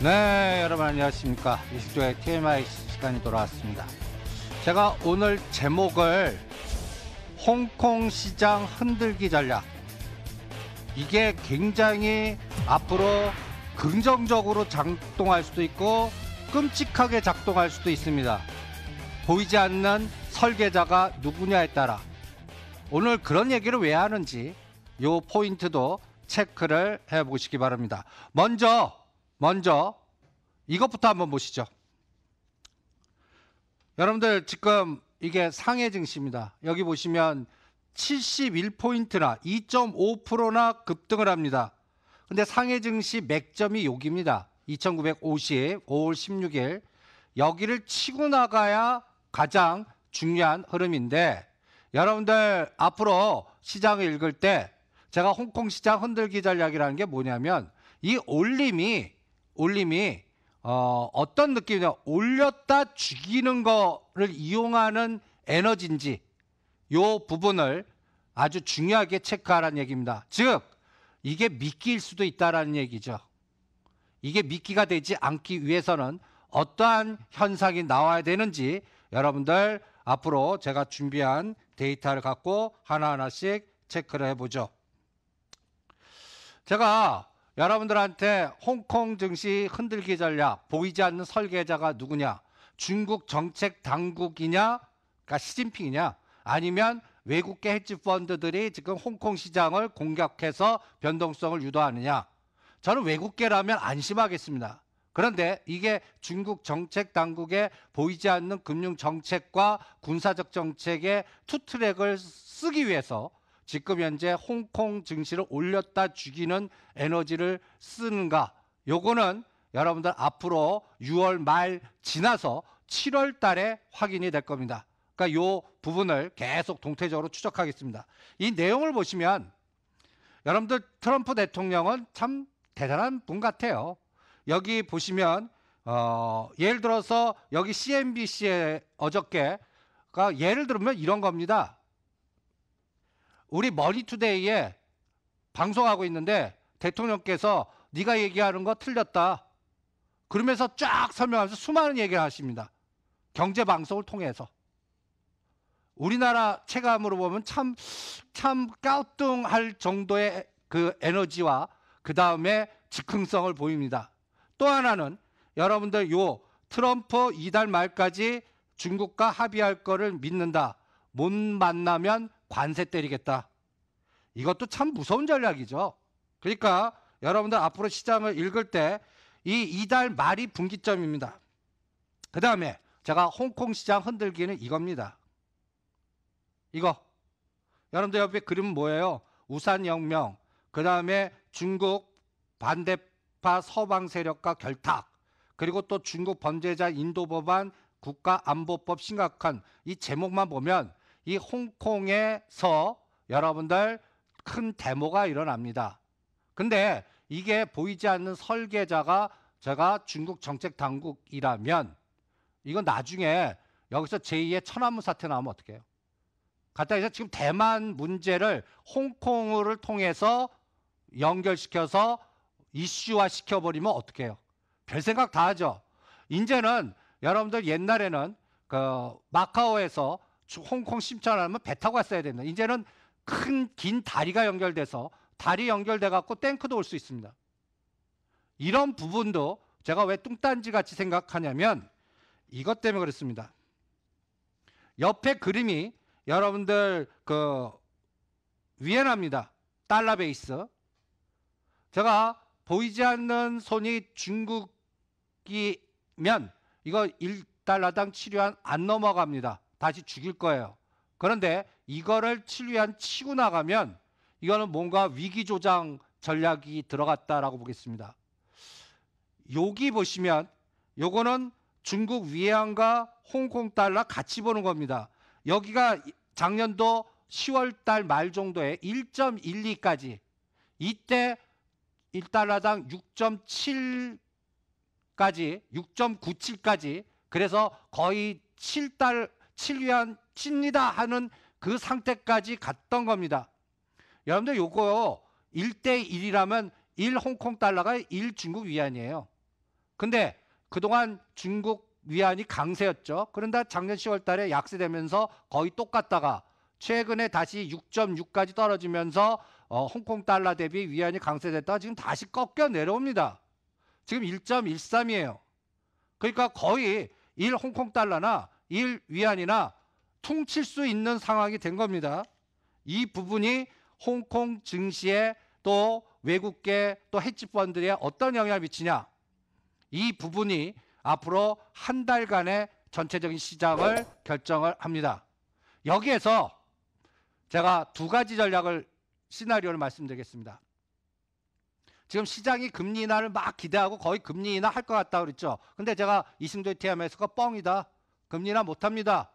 네, 여러분 안녕하십니까. 이식조의 TMI 시간이 돌아왔습니다. 제가 오늘 제목을 홍콩 시장 흔들기 전략, 이게 굉장히 앞으로 긍정적으로 작동할 수도 있고 끔찍하게 작동할 수도 있습니다. 보이지 않는 설계자가 누구냐에 따라 오늘 그런 얘기를 왜 하는지 요 포인트도 체크를 해보시기 바랍니다. 먼저 이것부터 한번 보시죠. 여러분들 지금 이게 상해 증시입니다. 여기 보시면 71포인트나 2.5%나 급등을 합니다. 근데 상해 증시 맥점이 여기입니다. 2950 5월 16일 여기를 치고 나가야 가장 중요한 흐름인데, 여러분들 앞으로 시장을 읽을 때 제가 홍콩 시장 흔들기 전략이라는 게 뭐냐면, 이 올림이 어떤 느낌이냐, 올렸다 죽이는 거를 이용하는 에너지인지 요 부분을 아주 중요하게 체크하라는 얘기입니다. 즉 이게 미끼일 수도 있다라는 얘기죠. 이게 미끼가 되지 않기 위해서는 어떠한 현상이 나와야 되는지 여러분들 앞으로 제가 준비한 데이터를 갖고 하나하나씩 체크를 해보죠. 제가 여러분들한테 홍콩 증시 흔들기 전략, 보이지 않는 설계자가 누구냐, 중국 정책 당국이냐, 그러니까 시진핑이냐, 아니면 외국계 헤지 펀드들이 지금 홍콩 시장을 공격해서 변동성을 유도하느냐. 저는 외국계라면 안심하겠습니다. 그런데 이게 중국 정책 당국의 보이지 않는 금융 정책과 군사적 정책의 투 트랙을 쓰기 위해서 지금 현재 홍콩 증시를 올렸다 죽이는 에너지를 쓰는가, 요거는 여러분들 앞으로 6월 말 지나서 7월 달에 확인이 될 겁니다. 그러니까 요 부분을 계속 동태적으로 추적하겠습니다. 이 내용을 보시면 여러분들 트럼프 대통령은 참 대단한 분 같아요. 여기 보시면 예를 들어서 여기 CNBC에 어저께가 예를 들면 이런 겁니다. 우리 머니투데이에 방송하고 있는데 대통령께서 네가 얘기하는 거 틀렸다 그러면서 쫙 설명하면서 수많은 얘기를 하십니다. 경제방송을 통해서. 우리나라 체감으로 보면 참 ቃ우뚱할 정도의 그 에너지와 그 다음에 즉흥성을 보입니다. 또 하나는 여러분들 요 트럼프 이달 말까지 중국과 합의할 거를 믿는다. 못 만나면 관세 때리겠다. 이것도 참 무서운 전략이죠. 그러니까 여러분들 앞으로 시장을 읽을 때 이 이달 말이 분기점입니다. 그 다음에 제가 홍콩 시장 흔들기는 이겁니다. 이거 여러분들 옆에 그림은 뭐예요? 우산혁명, 그 다음에 중국 반대파 서방 세력과 결탁, 그리고 또 중국 범죄자 인도법안 국가안보법 심각한, 이 제목만 보면 이 홍콩에서 여러분들 큰 데모가 일어납니다. 근데 이게 보이지 않는 설계자가 제가 중국 정책 당국이라면 이건 나중에 여기서 제2의 천안문 사태 나오면 어떡해요? 갖다 해서 지금 대만 문제를 홍콩을 통해서 연결시켜서 이슈화 시켜버리면 어떡해요? 별 생각 다 하죠. 이제는 여러분들 옛날에는 그 마카오에서 홍콩 심천하면 배 타고 갔어야 된다. 이제는 긴 다리가 연결돼서 다리 연결돼 갖고 탱크도 올 수 있습니다. 이런 부분도 제가 왜 뚱딴지 같이 생각하냐면 이것 때문에 그렇습니다. 옆에 그림이 여러분들 그 위엔화입니다. 달러 베이스. 제가 보이지 않는 손이 중국이면 이거 1달러당 7위안 안 넘어갑니다. 다시 죽일 거예요. 그런데 이거를 7위안 치고 나가면 이거는 뭔가 위기조장 전략이 들어갔다라고 보겠습니다. 여기 보시면 요거는 중국 위안과 홍콩 달러 같이 보는 겁니다. 여기가 작년도 10월 달 말 정도에 1.12까지, 이때 1달러당 6.7까지 6.97까지, 그래서 거의 7위안 칩니다 하는 그 상태까지 갔던 겁니다. 여러분들 요거 1대1이라면 1 홍콩 달러가 1 중국 위안이에요. 근데 그동안 중국 위안이 강세였죠. 그런데 작년 10월 달에 약세되면서 거의 똑같다가 최근에 다시 6.6까지 떨어지면서 홍콩 달러 대비 위안이 강세됐다가 지금 다시 꺾여 내려옵니다. 지금 1.13이에요. 그러니까 거의 1 홍콩 달러나 1 위안이나 퉁칠 수 있는 상황이 된 겁니다. 이 부분이 홍콩 증시에 또 외국계 또 헤지펀드에 어떤 영향을 미치냐, 이 부분이 앞으로 한 달간의 전체적인 시장을 결정을 합니다. 여기에서 제가 두 가지 전략을 시나리오를 말씀드리겠습니다. 지금 시장이 금리 인하를 막 기대하고 거의 금리 인하 할 것 같다고 그랬죠. 근데 제가 이승도 TMS가 뻥이다. 금리 인하 못합니다.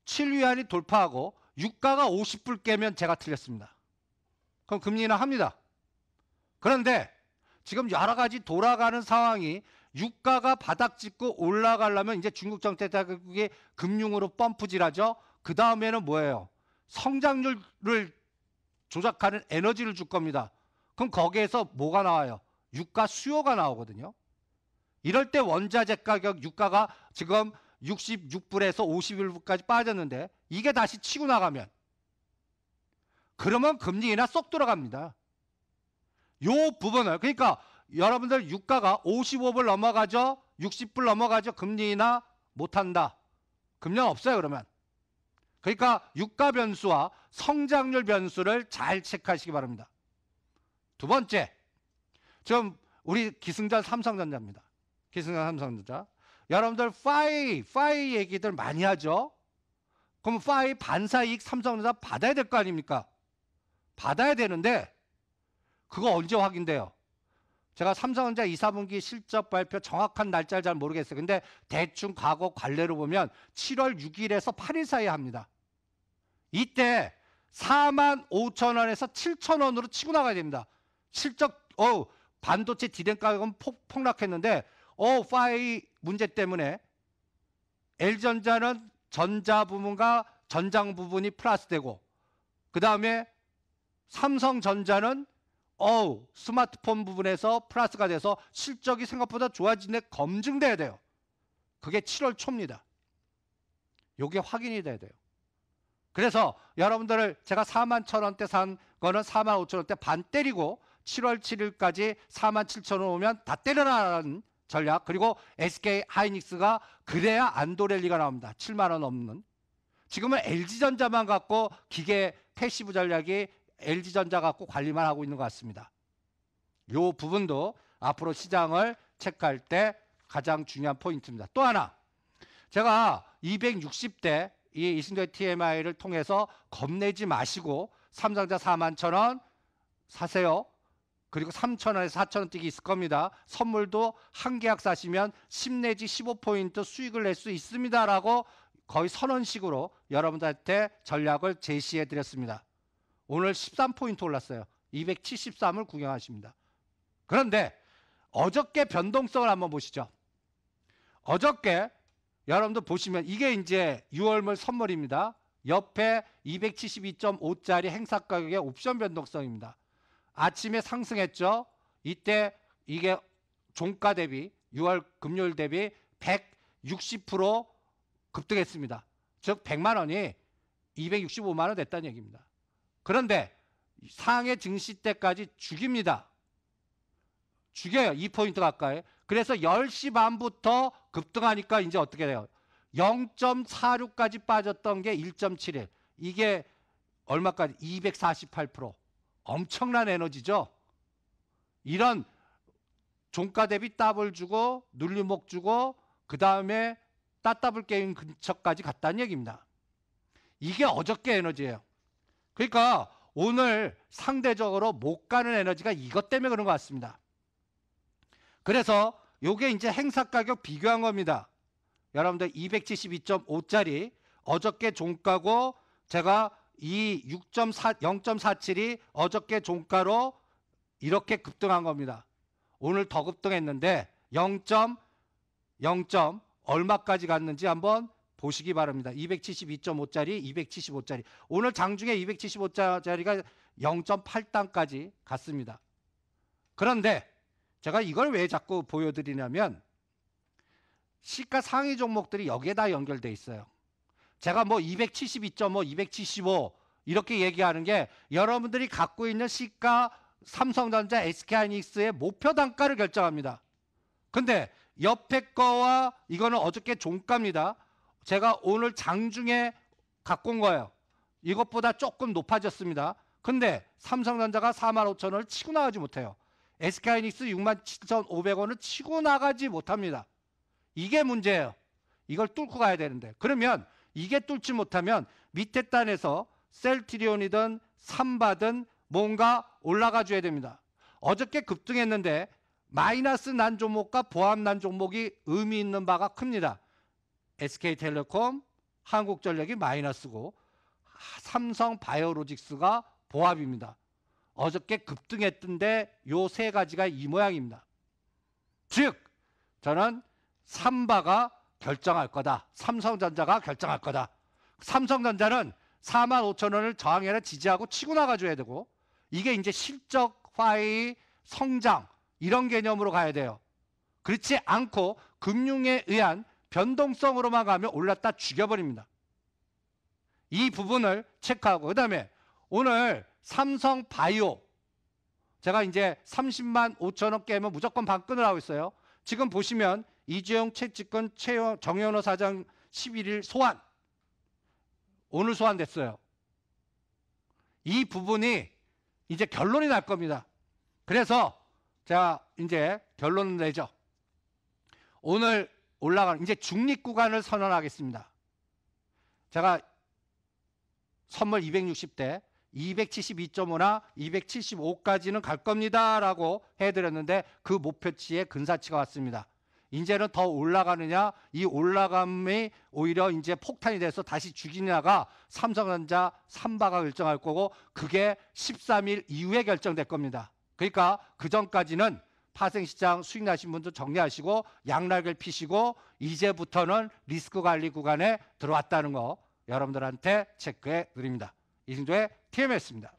7위안이 돌파하고 유가가 50불 깨면 제가 틀렸습니다. 그럼 금리 인하 합니다. 그런데 지금 여러 가지 돌아가는 상황이 유가가 바닥 찍고 올라가려면 이제 중국 정책 자국이 금융으로 펌프질하죠. 그 다음에는 뭐예요? 성장률을 조작하는 에너지를 줄 겁니다. 그럼 거기에서 뭐가 나와요? 유가 수요가 나오거든요. 이럴 때 원자재 가격 유가가 지금 66불에서 51불까지 빠졌는데 이게 다시 치고 나가면 그러면 금리 인하 쏙 들어갑니다. 요 부분을, 그러니까 여러분들 유가가 55불 넘어가죠, 60불 넘어가죠, 금리 인하 못한다. 금리 없어요 그러면. 그러니까 유가 변수와 성장률 변수를 잘 체크하시기 바랍니다. 두 번째, 지금 우리 기승전 삼성전자입니다. 기승전 삼성전자. 여러분들 파이 얘기들 많이 하죠. 그럼 파이 반사이익 삼성전자 받아야 될 거 아닙니까? 받아야 되는데 그거 언제 확인돼요? 제가 삼성전자 2, 4분기 실적 발표 정확한 날짜를 잘 모르겠어요. 근데 대충 과거 관례로 보면 7월 6일에서 8일 사이에 합니다. 이때 45,000원에서 7,000원으로 치고 나가야 됩니다. 실적 반도체 디램 가격은 폭락했는데 파이 문제 때문에 L전자는 전자 부분과 전장 부분이 플러스되고, 그 다음에 삼성전자는 스마트폰 부분에서 플러스가 돼서 실적이 생각보다 좋아지는데 검증돼야 돼요. 그게 7월 초입니다. 이게 확인이 돼야 돼요. 그래서 여러분들을 제가 41,000원대 산 거는 45,000원대 반 때리고 7월 7일까지 47,000원 오면 다 때려라라는 전략, 그리고 SK 하이닉스가 그래야 안도랠리가 나옵니다. 7만 원 넘는. 지금은 LG전자만 갖고 기계 패시브 전략이 LG전자 갖고 관리만 하고 있는 것 같습니다. 이 부분도 앞으로 시장을 체크할 때 가장 중요한 포인트입니다. 또 하나, 제가 260대 이 이승도의 TMI를 통해서 겁내지 마시고 삼성전자 41,000원 사세요. 그리고 3,000원에서 4,000원 뛰기 있을 겁니다. 선물도 한 계약 사시면 10 내지 15포인트 수익을 낼 수 있습니다 라고 거의 선언식으로 여러분들한테 전략을 제시해 드렸습니다. 오늘 13포인트 올랐어요. 273을 구경하십니다. 그런데 어저께 변동성을 한번 보시죠. 어저께 여러분들 보시면 이게 이제 6월물 선물입니다. 옆에 272.5짜리 행사 가격의 옵션 변동성입니다. 아침에 상승했죠. 이때 이게 종가 대비 6월 금요일 대비 160% 급등했습니다. 즉 100만 원이 265만 원 됐다는 얘기입니다. 그런데 상해 증시 때까지 죽입니다. 죽여요. 2포인트 가까이. 그래서 10시 반부터 급등하니까 이제 어떻게 돼요? 0.46까지 빠졌던 게 1.71. 이게 얼마까지? 248%. 엄청난 에너지죠. 이런 종가 대비 더블 주고 눌림목 주고 그 다음에 따더블 게임 근처까지 갔다는 얘기입니다. 이게 어저께 에너지예요. 그러니까 오늘 상대적으로 못 가는 에너지가 이것 때문에 그런 것 같습니다. 그래서 요게 이제 행사 가격 비교한 겁니다. 여러분들 272.5짜리 어저께 종가고 제가 이 0.47이 어저께 종가로 이렇게 급등한 겁니다. 오늘 더 급등했는데 0. 얼마까지 갔는지 한번 보시기 바랍니다. 272.5짜리, 275짜리. 오늘 장중에 275짜리가 0.8단까지 갔습니다. 그런데 제가 이걸 왜 자꾸 보여드리냐면 시가 상위 종목들이 여기에 다 연결돼 있어요. 제가 뭐 272.5, 275 이렇게 얘기하는 게 여러분들이 갖고 있는 시가 삼성전자, SK하이닉스의 목표 단가를 결정합니다. 근데 옆에 거와 이거는 어저께 종가입니다. 제가 오늘 장중에 갖고 온 거예요. 이것보다 조금 높아졌습니다. 근데 삼성전자가 45,000원을 치고 나가지 못해요. SK하이닉스 67,500원을 치고 나가지 못합니다. 이게 문제예요. 이걸 뚫고 가야 되는데. 그러면 이게 뚫지 못하면 밑에 단에서 셀트리온이든 삼바든 뭔가 올라가 줘야 됩니다. 어저께 급등했는데 마이너스 난 종목과 보합 난 종목이 의미 있는 바가 큽니다. SK텔레콤, 한국전력이 마이너스고 삼성 바이오로직스가 보합입니다. 어저께 급등했던데 요 세 가지가 이 모양입니다. 즉 저는 삼바가 결정할 거다. 삼성전자가 결정할 거다. 삼성전자는 45,000원을 저항해라 지지하고 치고 나가줘야 되고 이게 이제 실적화의 성장 이런 개념으로 가야 돼요. 그렇지 않고 금융에 의한 변동성으로만 가면 올랐다 죽여버립니다. 이 부분을 체크하고 그다음에 오늘 삼성바이오 제가 이제 30만 5천원 깨면 무조건 반끈을 하고 있어요. 지금 보시면 이재용 채찍근 정현호 사장 11일 소환 오늘 소환됐어요. 이 부분이 이제 결론이 날 겁니다. 그래서 제가 이제 결론을 내죠. 오늘 올라가는 이제 중립 구간을 선언하겠습니다. 제가 선물 260대 272.5나 275까지는 갈 겁니다 라고 해드렸는데 그 목표치에 근사치가 왔습니다. 이제는 더 올라가느냐 이 올라감이 오히려 이제 폭탄이 돼서 다시 죽이냐가 삼성전자 삼바가 결정할 거고 그게 13일 이후에 결정될 겁니다. 그러니까 그 전까지는 파생시장 수익 나신 분들 정리하시고 양락을 피시고 이제부터는 리스크 관리 구간에 들어왔다는 거 여러분들한테 체크해 드립니다. 이승조의 TMS입니다.